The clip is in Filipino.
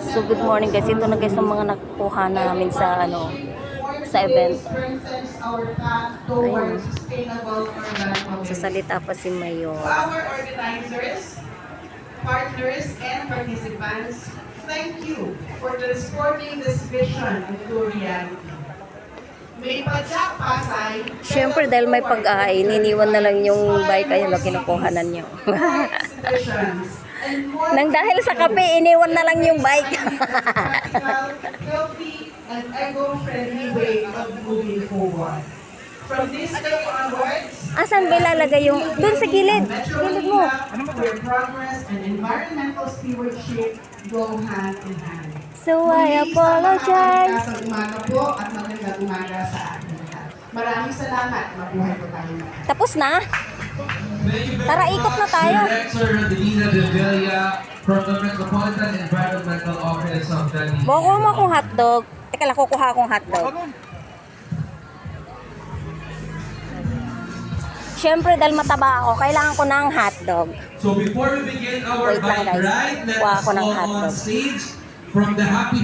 So good morning guys. Ito na guys ang mga nakuha namin sa sa event. Ayun. Sasalita pa si Mayor. Our organizers, partners, and participants, thank you for transforming this vision into reality. May padyak Pasay. Siyempre dahil may pag-aay, niniwan na lang yung bike. Ayun na kinukuhanan nyo. Nang dahil sa kape, iniwan na lang yung bike. Healthy and eco-friendly way of moving forward. From this day onwards, Asan ba ilalagay yung... Doon sa gilid. Gilid mo. where progress and environmental stewardship go hand in hand. So I apologize. Magandang umaga po at magandang umaga sa ating lahat. Maraming salamat. Mabuhay po tayo lahat. Tapos na? Tara, ikot na tayo. Director Adelina De Villa from the Metropolitan Environmental Office of Dali. Bukuha mo akong hotdog. Teka lang, kukuha akong hotdog. Siyempre, dahil mataba ako, kailangan ko ng hotdog. So before we begin our Wait lang, bike guys. ride, let Kuha us ako ng call on hotdog. stage from the Happy